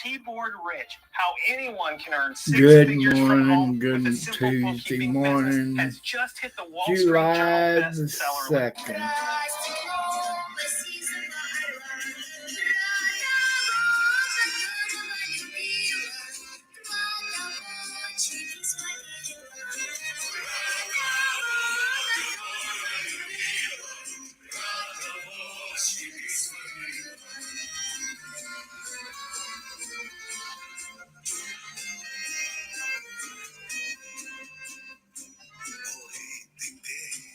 keyboard rich. How anyone can earn six figures from home good with a simple Tuesday bookkeeping morning, business has just hit the Wall Street July Journal the bestseller 2nd.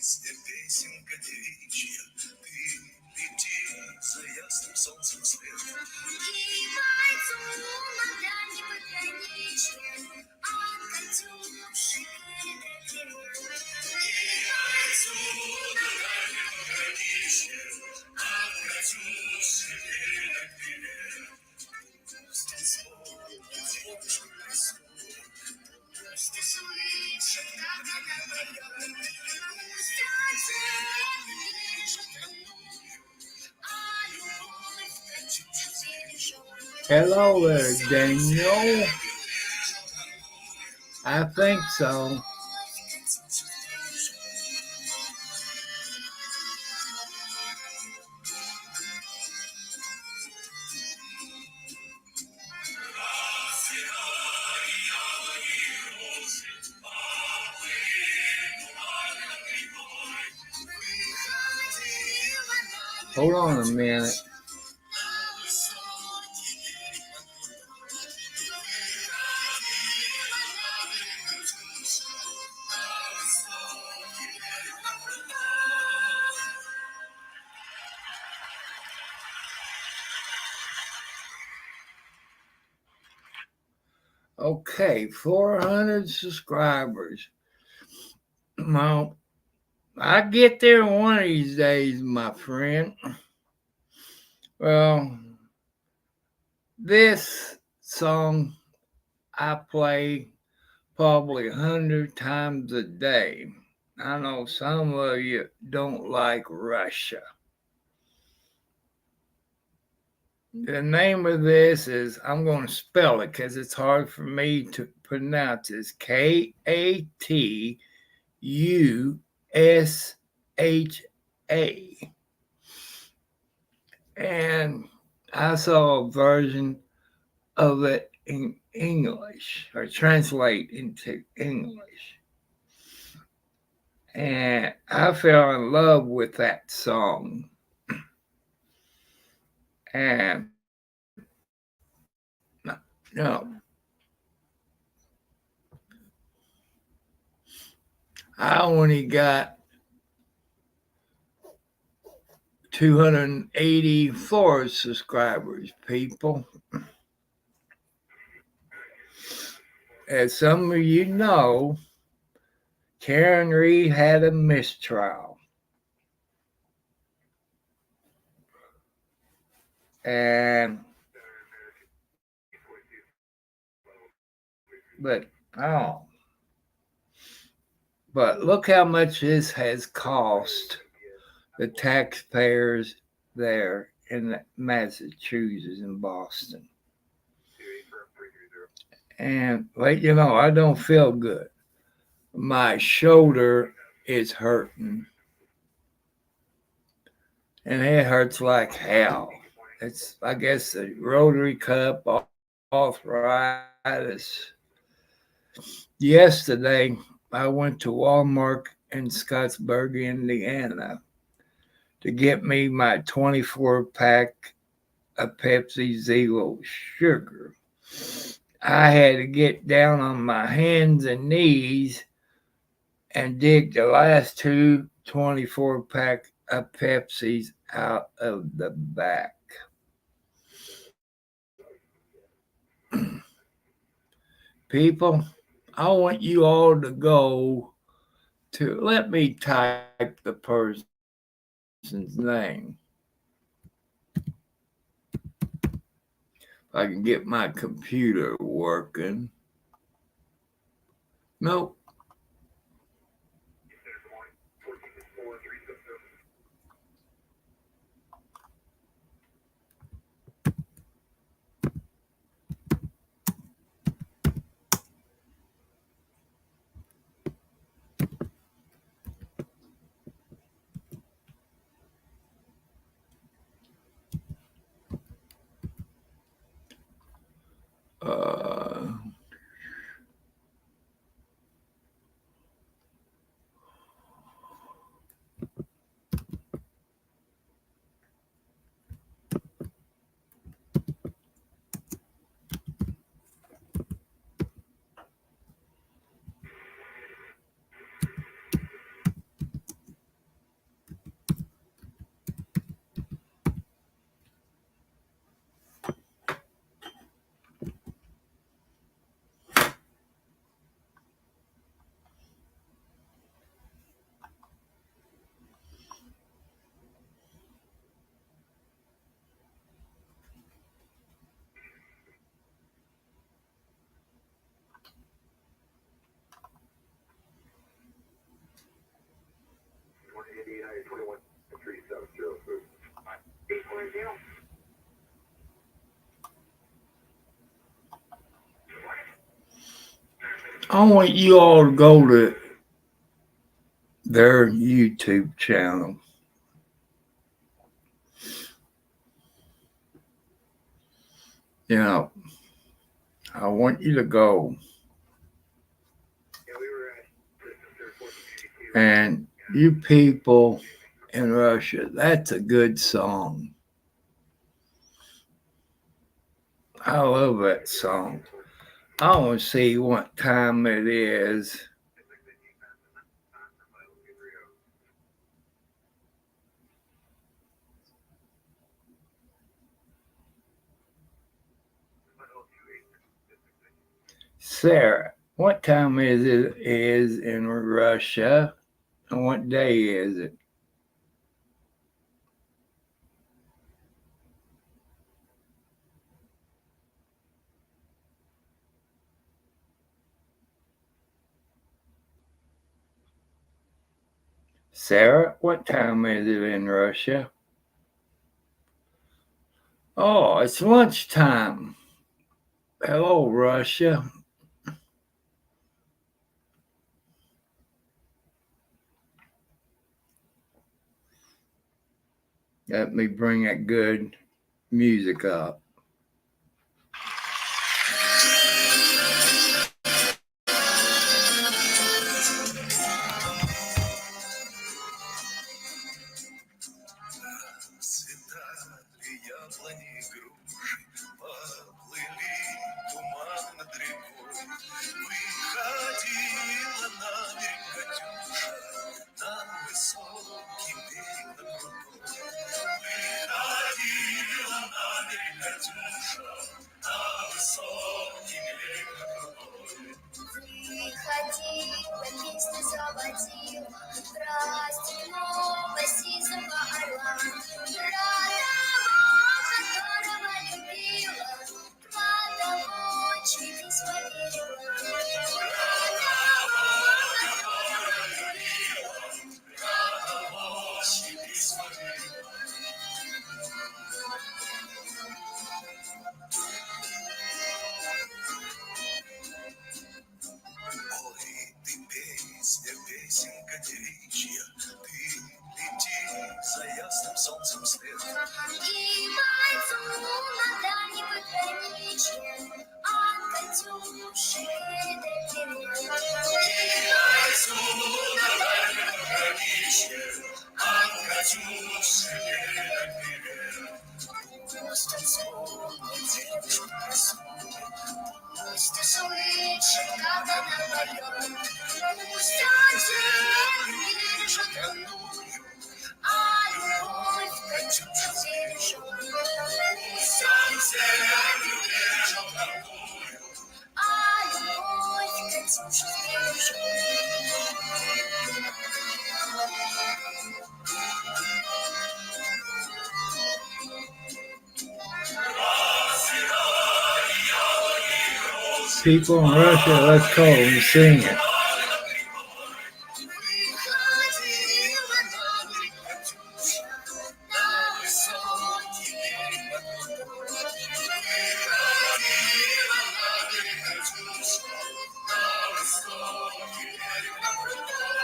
Ты песенка девичья, ты лети за ясным солнцем свет. Ей бойцу надо не пограничье, а Катюши привет. Ей бойцу надо не пограничье, а Катюши привет. Пусть вспомнит девушку красу, пусть услышит, как она поет. Пусть оценит родную, а любовь Катюше бережет. Hello there, Daniel. I think so. Hold on a minute. Okay, 400 subscribers. Well, I get there one of these days, my friend. Well, this song I play probably 100 times a day. I know some of you don't like Russia. The name of this is, I'm going to spell it because it's hard for me to pronounce. It's Katusha. And I saw a version of it in English, or translate into English. And I fell in love with that song. And no, I only got 284 subscribers, people. As some of you know, Karen Reed had a mistrial. And but look how much this has cost the taxpayers there in Massachusetts and Boston. And I don't feel good. My shoulder is hurting. And it hurts like hell. It's, I guess, the rotary cup arthritis. Yesterday, I went to Walmart in Scottsburg, Indiana, to get me my 24-pack of Pepsi Zero Sugar. I had to get down on my hands and knees and dig the last two 24-pack of Pepsis out of the back. People, I want you all to go to, let me type the person's name. If I can get my computer working. Nope. I want you all to go to their YouTube channel. You know, I want you to go. And you people in Russia, that's a good song. I love that song. I want to see what time it is. Sarah, what time is in Russia? And what day is it? Sarah, what time is it in Russia? Oh, it's lunchtime. Hello, Russia. Let me bring that good music up. Расцветали яблони и груши, поплыли туман над рекой. Выходила на берег Катюша, на высокий берег на крутой. Выходила на берег Катюша, на высокий берег на крутой. Выходила, песню заводила, расстегнула сизого орла. Про того, которого любила, про того, чьи письма верила. Про того, которого любила, про того, чьи письма верила. Ой, ты песня, песенка девичья, ты лети за ясным солнцем вслед. И бойцу надо не пограничье, а Катюши передай привет. И бойцу надо не пограничье, а Катюши передай привет. Пусть он вспомнит девушку красивую, пусть услышит, как она поет. Пусть он землю держит родную, а любовь Катюша бережет. Пусть он землю держит родную, А любовь Катюша бережет. People in Russia, let's call them sing it. Выходила на берег Катюша, на высокий берег на крутой. выходила на берег Катюша, на высокий берег на крутой.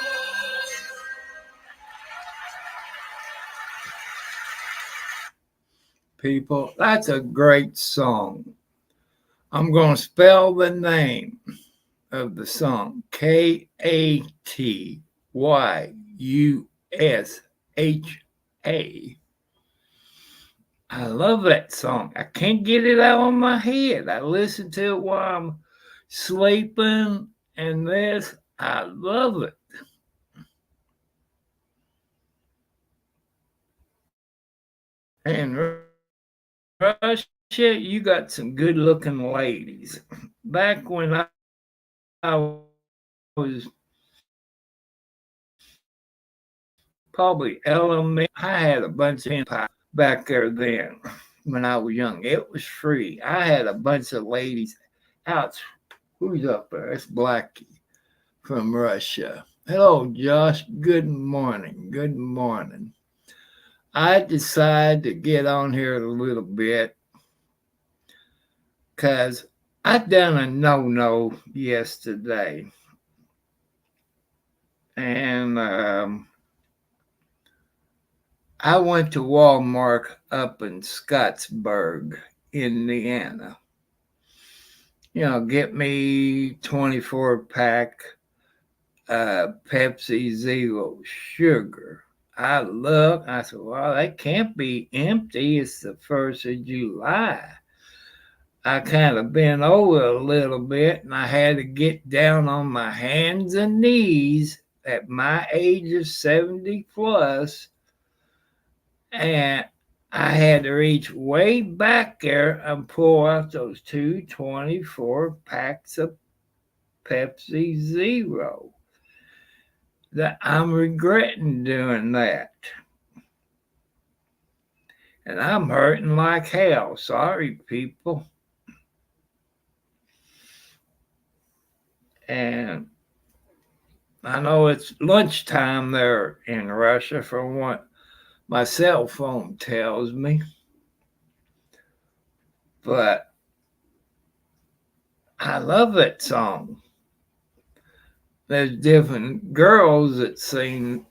People, that's a great song. I'm going to spell the name of the song Katyusha. I love that song. I can't get it out of my head. I listen to it while I'm sleeping and this. I love it. And Russia, you got some good looking ladies. Back when I was probably elementary, I had a bunch of empire back there then when I was young. It was free. I had a bunch of ladies out. Who's up there? It's Blackie from Russia. Hello, Josh. Good morning. Good morning. I decided to get on here a little bit because I done a no yesterday, and I went to Walmart up in Scottsburg, Indiana. Get me 24-pack Pepsi Zero Sugar. I said, well, that can't be empty. It's the 1st of July. I kind of bent over a little bit and I had to get down on my hands and knees at my age of 70 plus. And I had to reach way back there and pull out those 2 24-packs of Pepsi Zero. That I'm regretting doing that. And I'm hurting like hell. Sorry, people. And I know it's lunchtime there in Russia from what my cell phone tells me. But I love that song. There's different girls that sings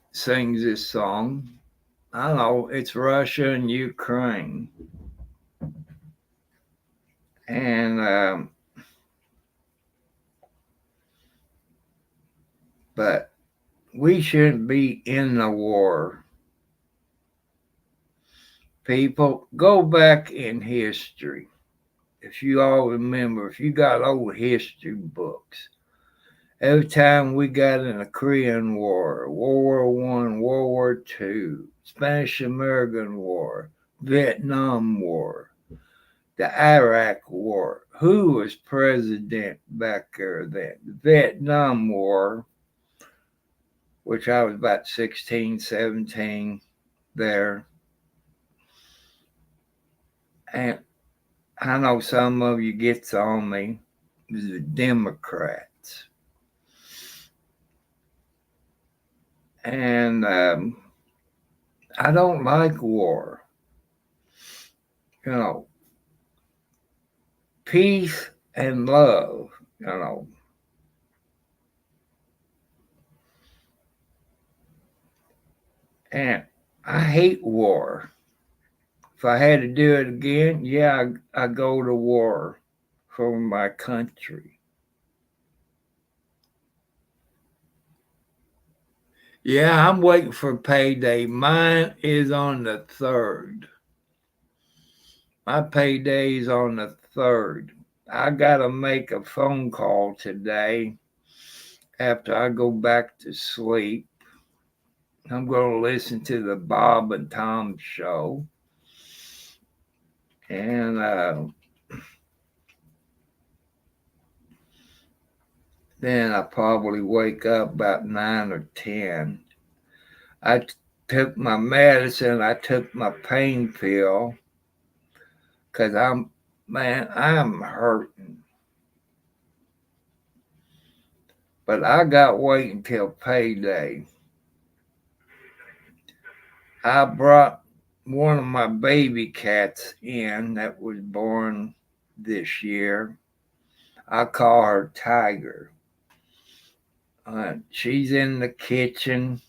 this song. I know it's Russia and Ukraine. And but we shouldn't be in the war. People, go back in history. If you all remember, if you got old history books, every time we got in the Korean War, World War I, World War II, Spanish-American War, Vietnam War, the Iraq War, who was president back there then? The Vietnam War, which I was about 16, 17 there. And I know some of you gets on me, the Democrats. And I don't like war. Peace and love, And I hate war. If I had to do it again, yeah, I go to war for my country. Yeah, I'm waiting for payday. Mine is on the 3rd. My payday is on the 3rd. I got to make a phone call today after I go back to sleep. I'm going to listen to the Bob and Tom show. And then I probably wake up about 9 or 10. I took my medicine. I took my pain pill because I'm hurting. But I got waiting till payday. I brought one of my baby cats in that was born this year. I call her Tiger. She's in the kitchen,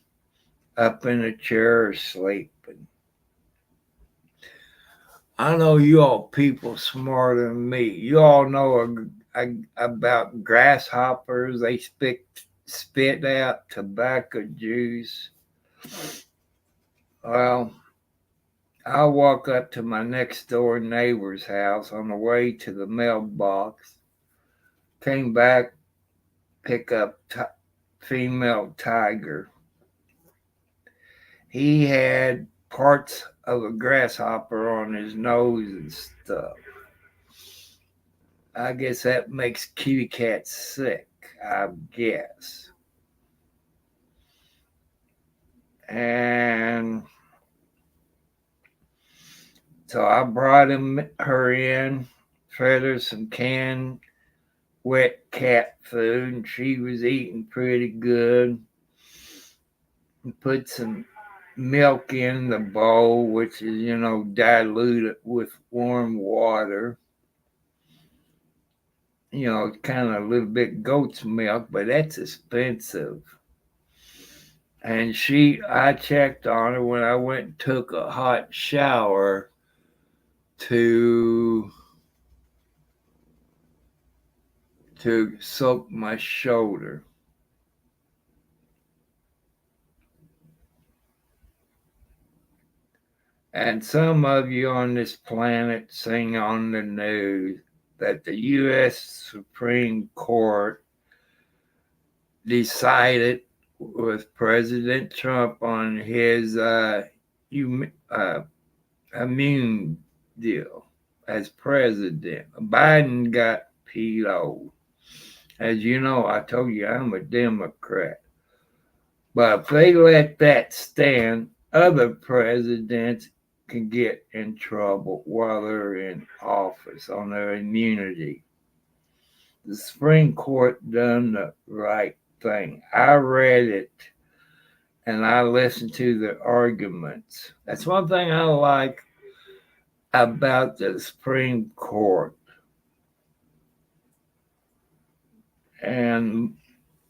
up in a chair, sleeping. I know you all people smarter than me. You all know about grasshoppers. They spit out tobacco juice. Well, I walk up to my next door neighbor's house on the way to the mailbox. Came back, pick up female tiger. He had parts of a grasshopper on his nose and stuff. I guess that makes kitty cats sick, I guess. And so I brought her in, fed her some canned wet cat food, and she was eating pretty good. And put some milk in the bowl, which is, diluted with warm water. kind of a little bit goat's milk, but that's expensive. And I checked on her when I went and took a hot shower to soak my shoulder. And some of you on this planet sing on the news that the U.S. Supreme Court decided with President Trump on his immune deal as president. Biden got PO'd. As you know, I told you I'm a Democrat. But if they let that stand, other presidents can get in trouble while they're in office on their immunity. The Supreme Court done the right thing. I read it and I listened to the arguments. That's one thing I like about the Supreme Court. And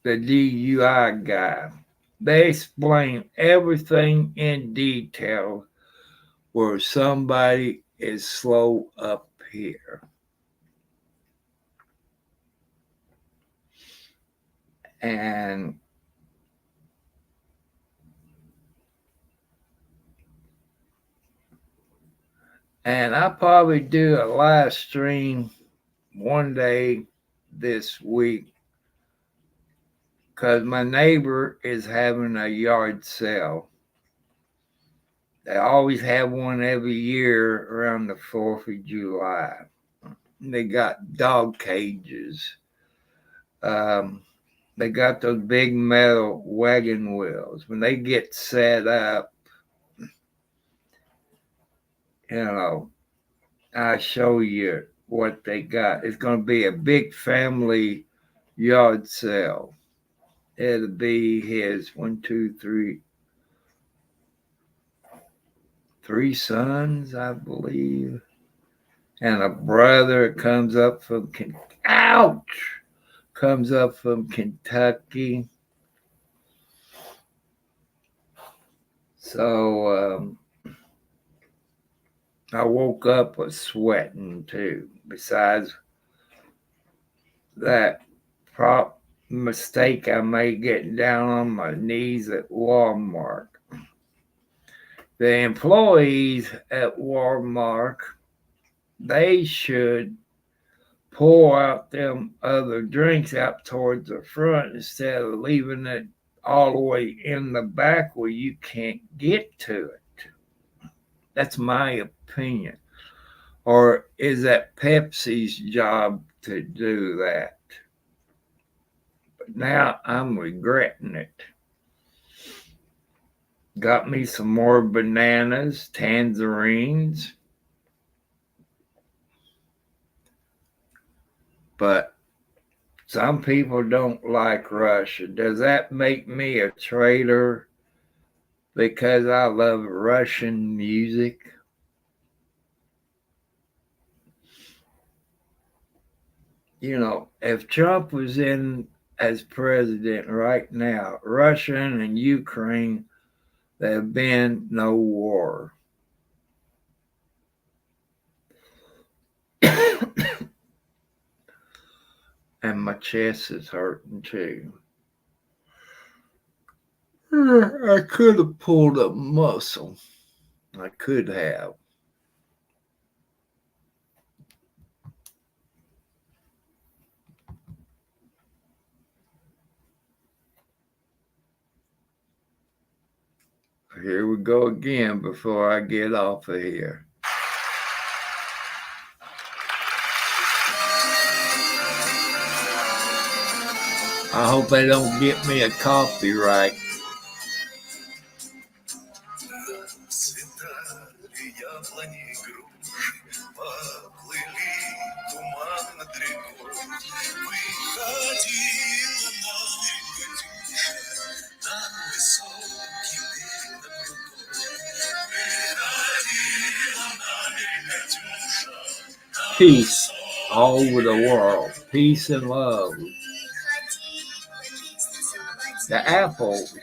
the DUI guy, they explain everything in detail where somebody is slow up here. And I'll probably do a live stream one day this week because my neighbor is having a yard sale. They always have one every year around the 4th of July. They got dog cages. They got those big metal wagon wheels. When they get set up, I show you what they got. It's going to be a big family yard sale. It'll be his three sons, I believe, and a brother comes up from Kentucky. So I woke up with sweating too. Besides that mistake I made getting down on my knees at Walmart. The employees at Walmart, they should pour out them other drinks out towards the front instead of leaving it all the way in the back where you can't get to it. That's my opinion. Or is that Pepsi's job to do that? But now I'm regretting it. Got me some more bananas, tangerines. But some people don't like Russia. Does that make me a traitor because I love Russian music? If Trump was in as president right now, Russia and Ukraine, there have been no war. And my chest is hurting too. I could have pulled a muscle. I could have. Here we go again before I get off of here. I hope they don't get me a copyright. Расцветали яблони и груши, поплыли туман над рекой. Выходила на берег Катюша, на высокий берег над рекой. Выходила на берег Катюша, на Peace. высокий all over the world. Peace and love. The apples.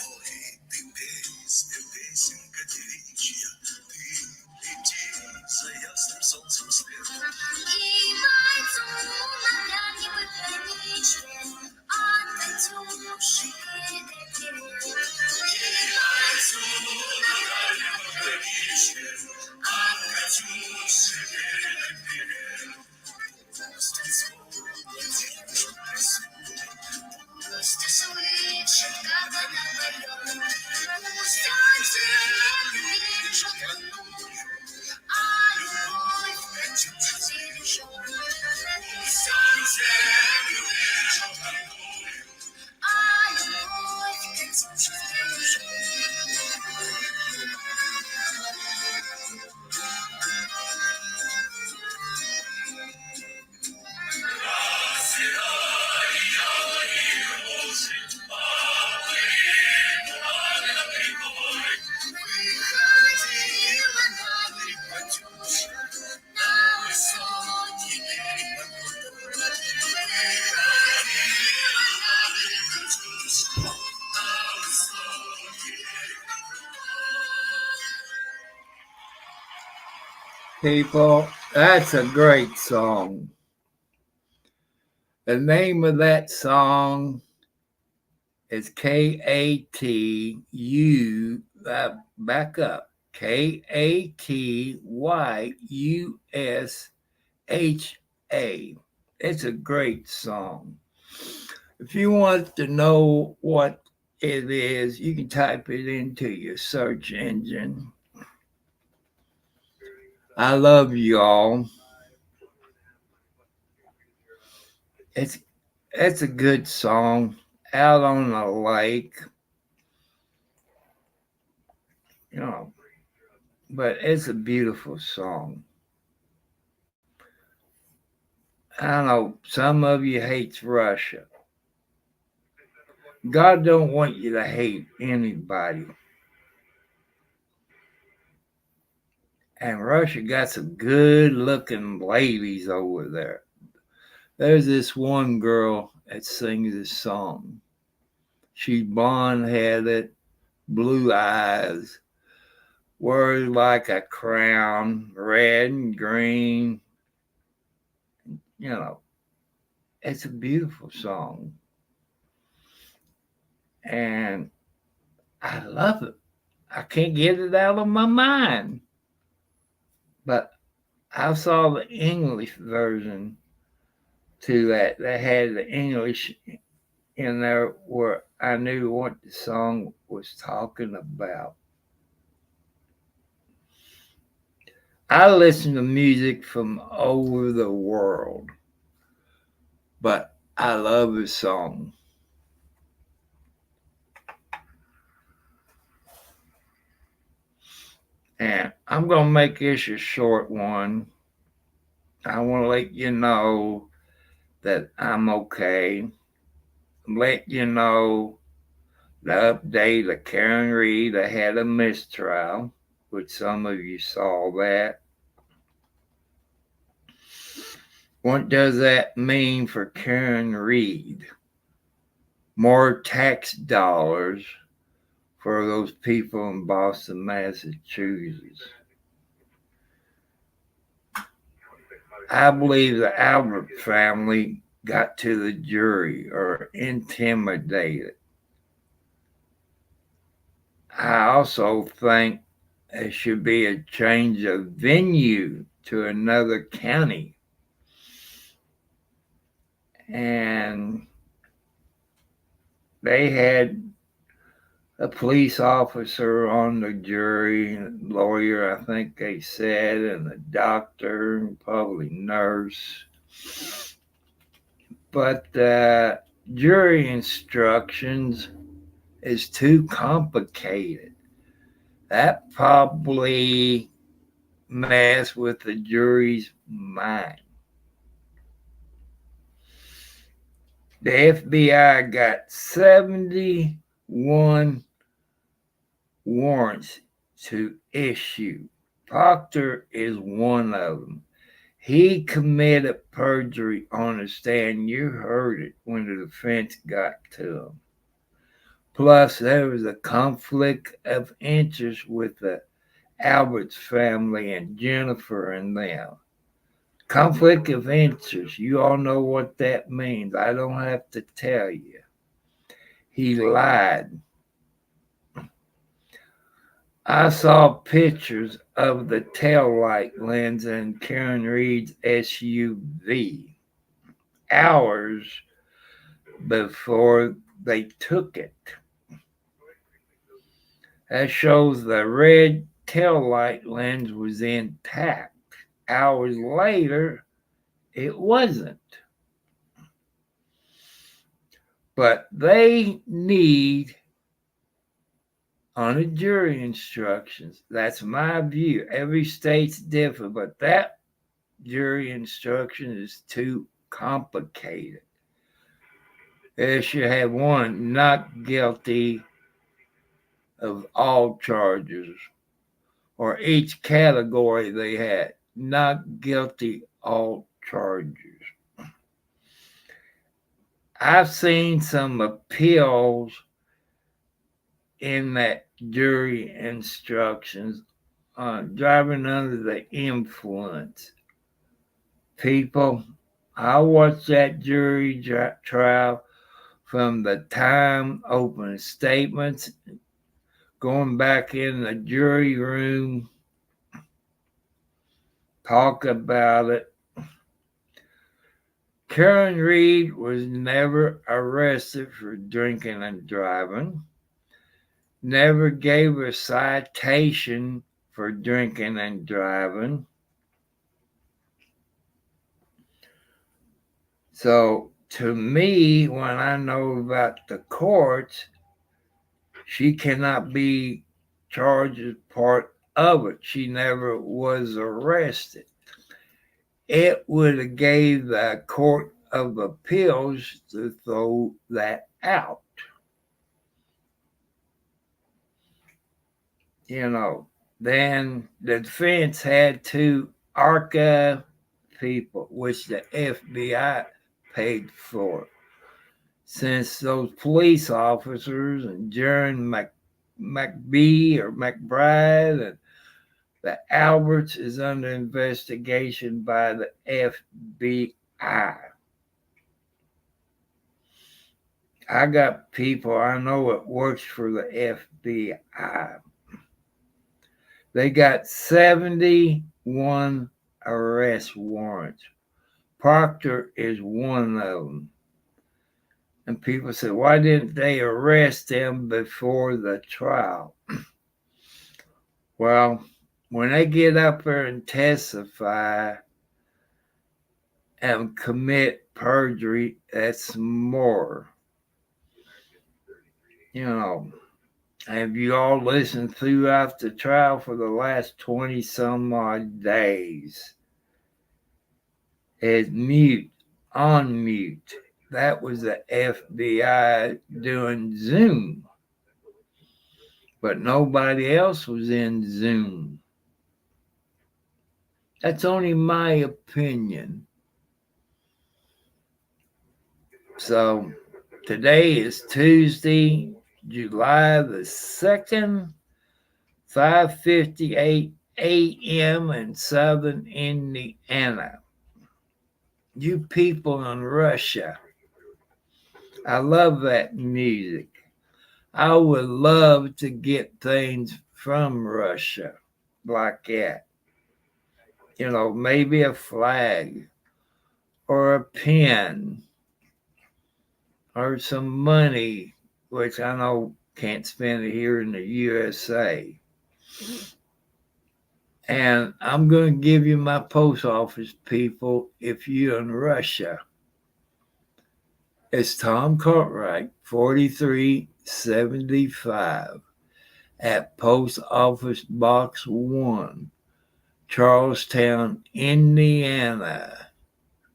Ой, ты песня, песенка девичья, ты лети за ясным солнцем след. От Катюши берег берег. Пусть вспомнит девушку красивую, пусть услышит, как она поет. Пусть он землю бережет родную, а любовь Катюша бережет. Пусть он землю бережет родную, а любовь Катюша бережет. Выходила на берег Катюша, на высокий берег над водой. Выходила на берег Катюша, на высокий берег над водой. People, that's a great song. The name of that song is K-A-T-U, back up, Katyusha. It's a great song. If you want to know what it is, you can type it into your search engine. I love y'all. It's a good song. Out on the lake, but it's a beautiful song. I know some of you hates Russia. God don't want you to hate anybody. And Russia got some good looking ladies over there. There's this one girl that sings this song. She's blonde headed, blue eyes, wears like a crown, red and green. It's a beautiful song. And I love it. I can't get it out of my mind. But I saw the English version to that. They had the English in there where I knew what the song was talking about. I listen to music from over the world, but I love this song. And I'm going to make this a short one. I want to let you know that I'm okay. Let you know the update of Karen Reed. I had a mistrial, which some of you saw that. What does that mean for Karen Reed? More tax dollars for those people in Boston, Massachusetts. I believe the Albert family got to the jury or intimidated. I also think there should be a change of venue to another county. And they had a police officer on the jury, a lawyer, I think they said, and a doctor, and probably nurse. But jury instructions is too complicated. That probably messed with the jury's mind. The FBI got 71 warrants to issue. Proctor is one of them. He committed perjury on the stand. You heard it when the defense got to him. Plus, there was a conflict of interest with the Alberts family and Jennifer and them. Conflict of interest. You all know what that means. I don't have to tell you. He lied. I saw pictures of the taillight lens in Karen Reed's SUV hours before they took it. That shows the red taillight lens was intact. Hours later, it wasn't. But they need on the jury instructions. That's my view. Every state's different, but that jury instruction is too complicated. They should have one not guilty of all charges, or each category they had not guilty all charges. I've seen some appeals in that jury instructions on driving under the influence. People, I watched that jury trial from the time opening statements, going back in the jury room, talk about it. Karen Reed was never arrested for drinking and driving, never gave a citation for drinking and driving. So to me, when I know about the courts, she cannot be charged as part of it. She never was arrested. It would have gave the Court of Appeals to throw that out. Then the defense had to archive people, which the FBI paid for. Since those police officers and Jaron McBee or McBride and the Alberts is under investigation by the FBI. I got people I know that works for the FBI. They got 71 arrest warrants. Proctor is one of them. And people say, why didn't they arrest him before the trial? Well, when they get up there and testify and commit perjury, that's more. Have you all listened throughout the trial for the last 20 some odd days? It's on mute. That was the FBI doing Zoom. But nobody else was in Zoom. That's only my opinion. So today is Tuesday, July the 2nd, 5:58 a.m. in southern Indiana. You people in Russia, I love that music. I would love to get things from Russia like that. Maybe a flag or a pen or some money, which I know can't spend it here in the USA. And I'm going to give you my post office, people, if you're in Russia. It's Tom Cartwright, 4375, at Post Office Box 1, Charlestown, Indiana,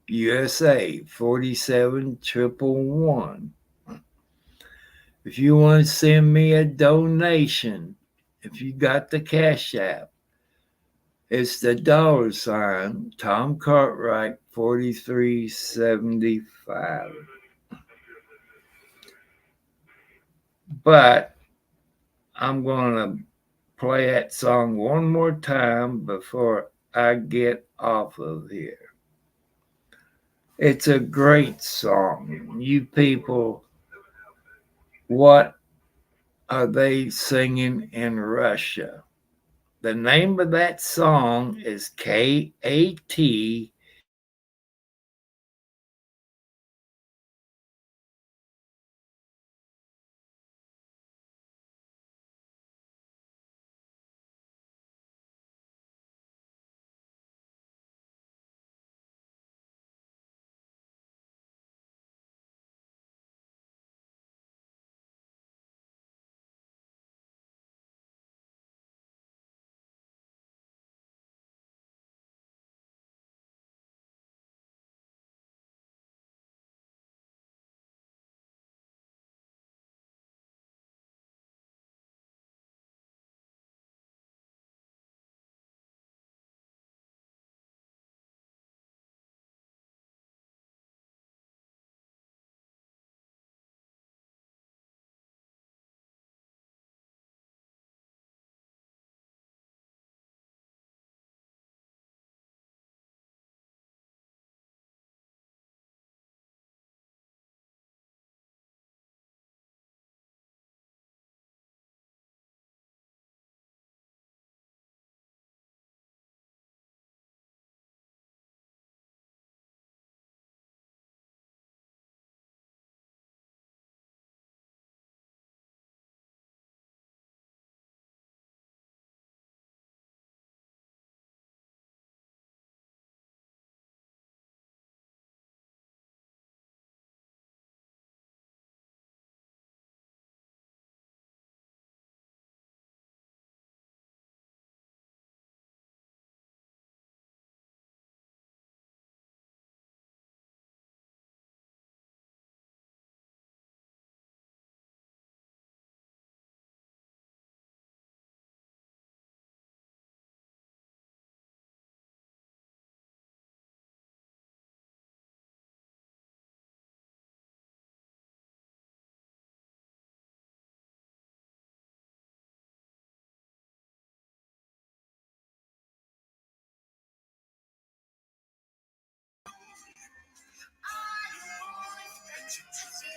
USA, 47111. If you want to send me a donation, if you got the Cash App, it's the $ Tom Cartwright 4375. But I'm going to play that song one more time before I get off of here. It's a great song. You people, what are they singing in Russia? The name of that song is KAT.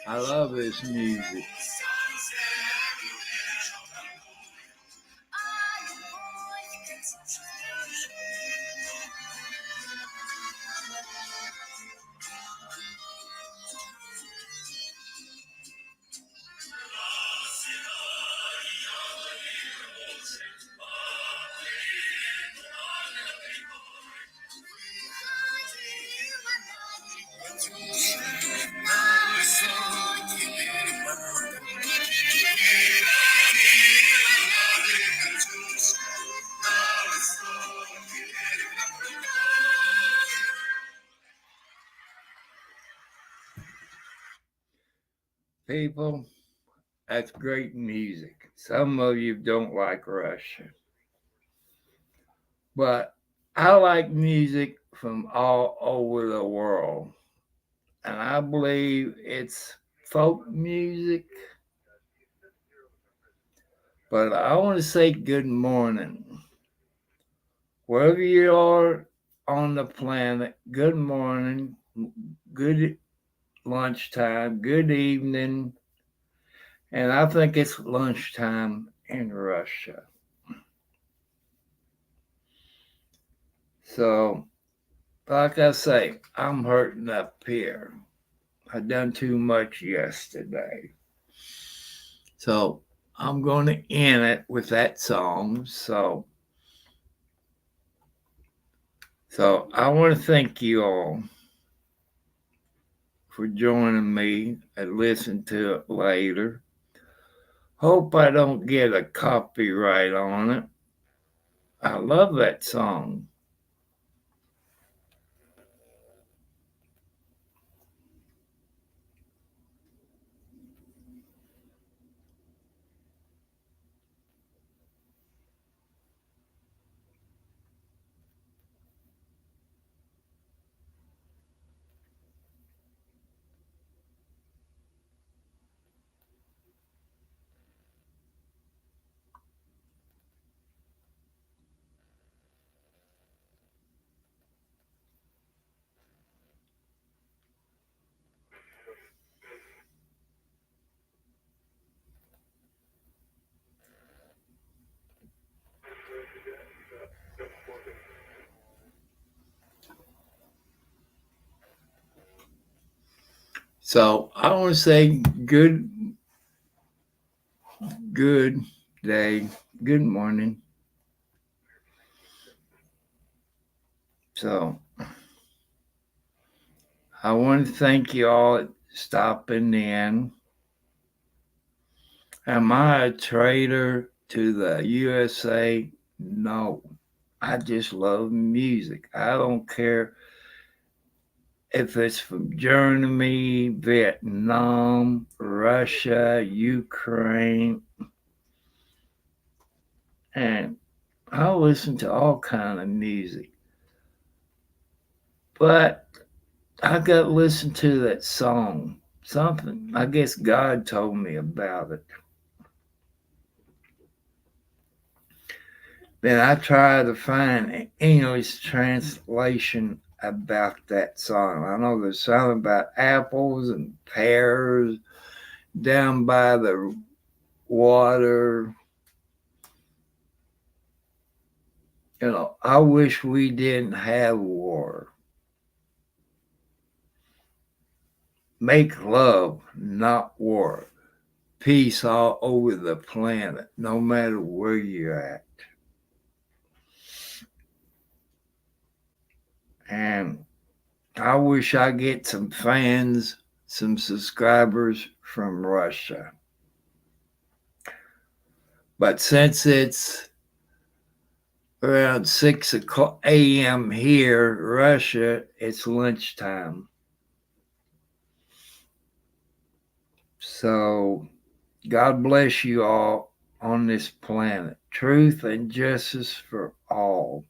I love this music. People, that's great music. Some of you don't like Russia, but I like music from all over the world. And I believe it's folk music. But I want to say good morning. Wherever you are on the planet, good morning, good lunchtime, good evening. And I think it's lunchtime in Russia. So, like I say, I'm hurting up here. I done too much yesterday. So, I'm going to end it with that song. So I want to thank you all for joining me and listen to it later. Hope I don't get a copyright on it. I love that song. So I want to say good day, good morning. So I want to thank you all for stopping in. Am I a traitor to the USA? No. I just love music. I don't care if it's from Germany, Vietnam, Russia, Ukraine, and I listen to all kind of music. But I got to listen to that song. Something, I guess God told me about it. Then I tried to find an English translation about that song. I know there's something about apples and pears down by the water. You know, I wish we didn't have war. Make love, not war. Peace all over the planet, no matter where you're at. And I wish I get some fans, some subscribers from Russia. But since it's around 6 a.m. here, Russia, it's lunchtime. So God bless you all on this planet. Truth and justice for all.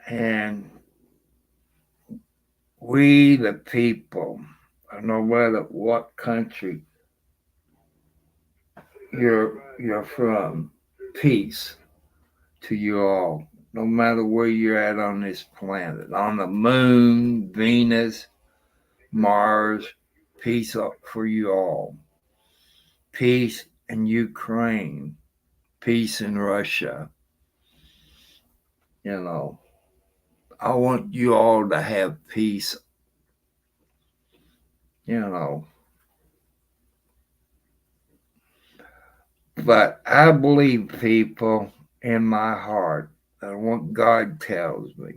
And we, the people, no matter what country you're from, peace to you all, no matter where you're at on this planet, on the moon, Venus, Mars, peace for you all. Peace in Ukraine, peace in Russia. You know, I want you all to have peace. You know, but I believe, people, in my heart, that what God tells me.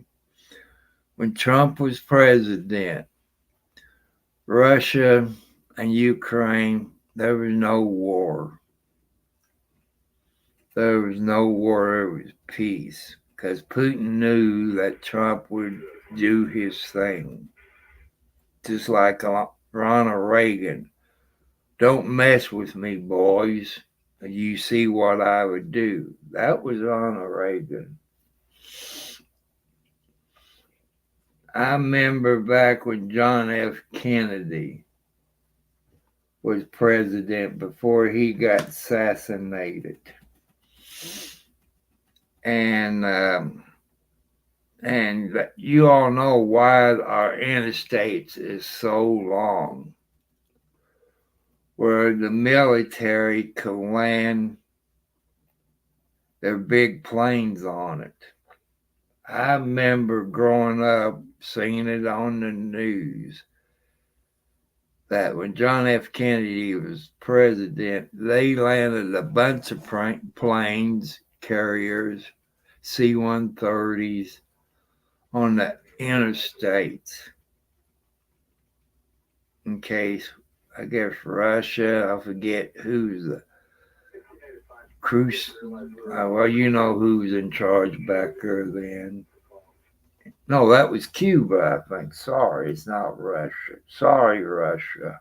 When Trump was president, Russia and Ukraine, there was no war. There was no war, it was peace. Because Putin knew that Trump would do his thing. Just like Ronald Reagan. Don't mess with me, boys. You see what I would do. That was Ronald Reagan. I remember back when John F. Kennedy was president before he got assassinated. And you all know why our interstates is so long, where the military could land their big planes on it. I remember growing up seeing it on the news that when John F. Kennedy was president, they landed a bunch of planes, carriers, C-130s on that interstates. In case, I guess Russia, I forget who's the cruise. Well, you know who's in charge back there then. No, that was Cuba, I think. Sorry, it's not Russia. Sorry, Russia.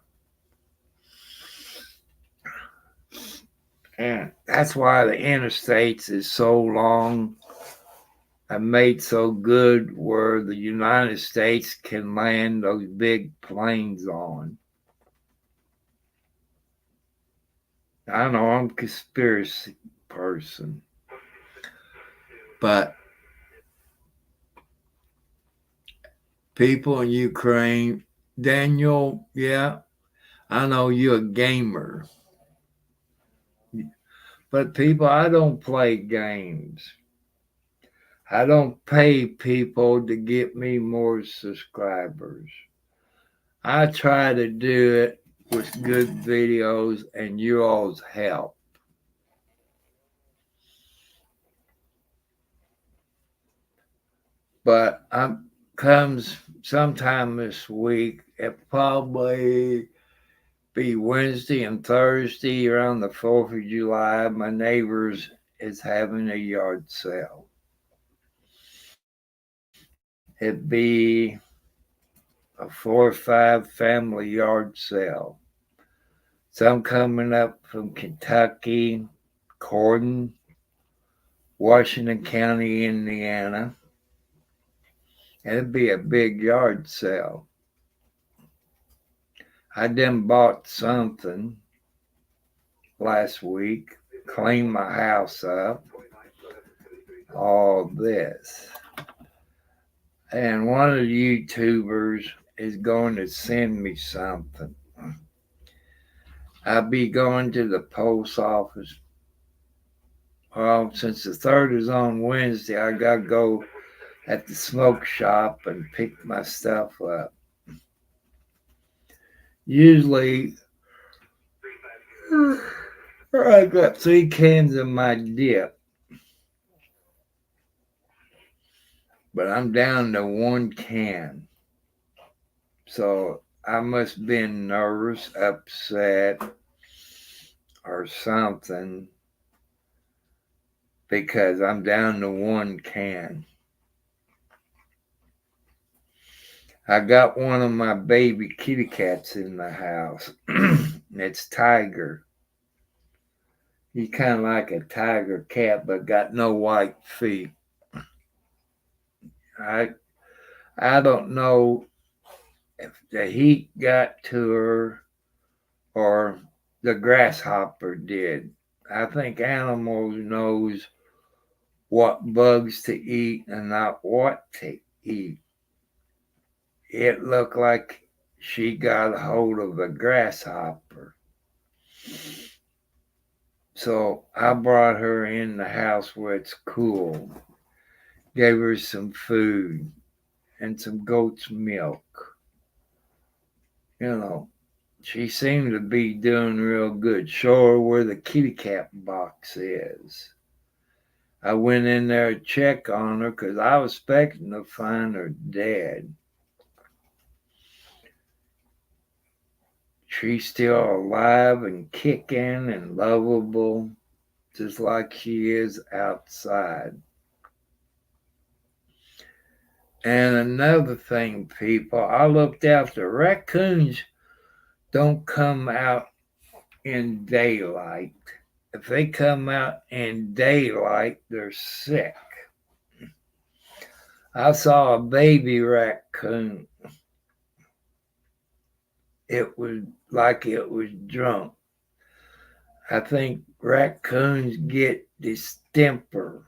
And that's why the interstates is so long and made so good where the United States can land those big planes on. I know I'm a conspiracy person, but people in Ukraine, Daniel, yeah, I know you're a gamer. But people, I don't play games. I don't pay people to get me more subscribers. I try to do it with good videos and you all's help. But comes sometime this week, it probably be Wednesday and Thursday around the 4th of July. My neighbors is having a yard sale. It'd be a 4 or 5 family yard sale. Some coming up from Kentucky, Corden, Washington County, Indiana. And it'd be a big yard sale. I done bought something last week, cleaned my house up, all this. And one of the YouTubers is going to send me something. I'll be going to the post office. Well, since the 3rd is on Wednesday, I got to go at the smoke shop and pick my stuff up. Usually, I got 3 cans of my dip, but I'm down to 1 can. So I must have been nervous, upset, or something because I'm down to 1 can. I got one of my baby kitty cats in the house. It's Tiger. He's kind of like a tiger cat, but got no white feet. I don't know if the heat got to her or the grasshopper did. I think animals knows what bugs to eat and not what to eat. It looked like she got a hold of a grasshopper. So I brought her in the house where it's cool. Gave her some food and some goat's milk. You know, she seemed to be doing real good. Show her where the kitty cat box is. I went in there to check on her because I was expecting to find her dead. She's still alive and kicking and lovable, just like she is outside. And another thing, people, I looked after raccoons don't come out in daylight. If they come out in daylight, they're sick. I saw a baby raccoon. It was like it was drunk. I think raccoons get distemper.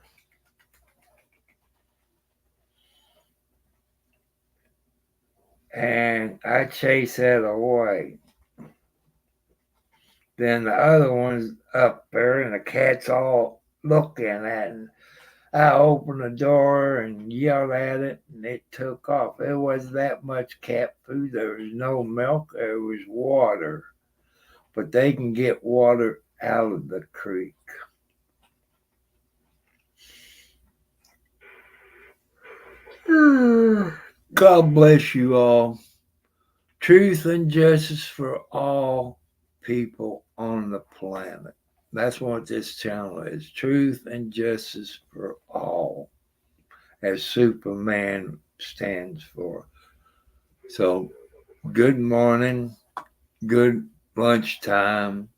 And I chased that away. Then the other one's up there, and the cat's all looking at it. I opened the door and yelled at it, and it took off. There wasn't that much cat food. There was no milk. There was water. But they can get water out of the creek. God bless you all. Truth and justice for all people on the planet. That's what this channel is. Truth and justice for all, as Superman stands for. So, good morning, good lunchtime,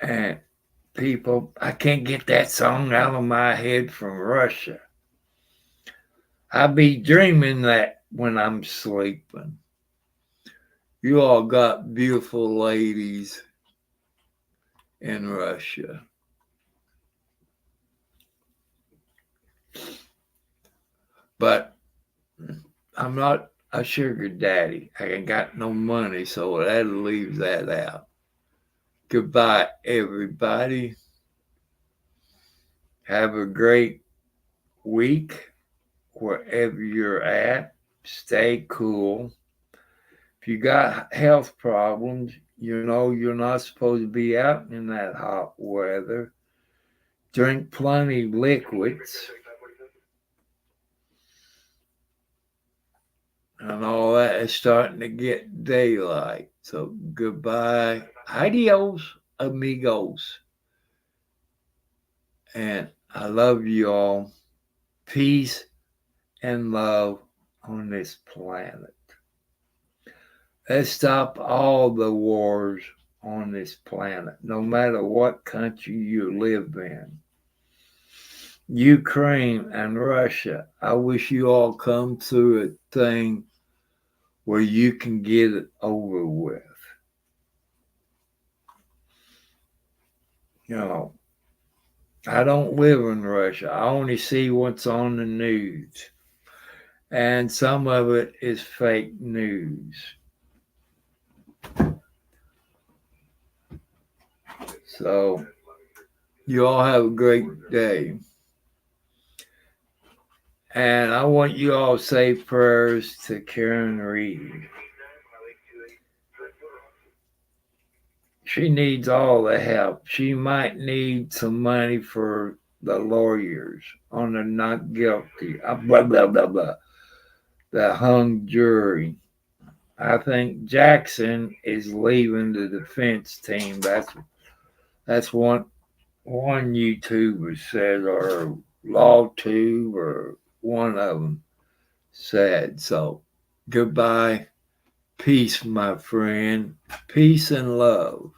and people, I can't get that song out of my head from Russia. I be dreaming that when I'm sleeping. You all got beautiful ladies in Russia. But I'm not a sugar daddy. I ain't got no money, so that leaves that out. Goodbye, everybody. Have a great week wherever you're at. Stay cool. If you got health problems, you know you're not supposed to be out in that hot weather. Drink plenty of liquids and all that. Is starting to get daylight. So goodbye. Adios, amigos. And I love you all. Peace and love on this planet. Let's stop all the wars on this planet, no matter what country you live in. Ukraine and Russia, I wish you all come through a thing where you can get it over with. You know, I don't live in Russia. I only see what's on the news. And some of it is fake news. So, you all have a great day. And I want you all to say prayers to Karen Reed. She needs all the help. She might need some money for the lawyers on the not guilty, blah, blah, blah, blah, the hung jury. I think Jackson is leaving the defense team. That's one YouTuber said, or LawTube, or one of them said. So, goodbye. Peace, my friend. Peace and love.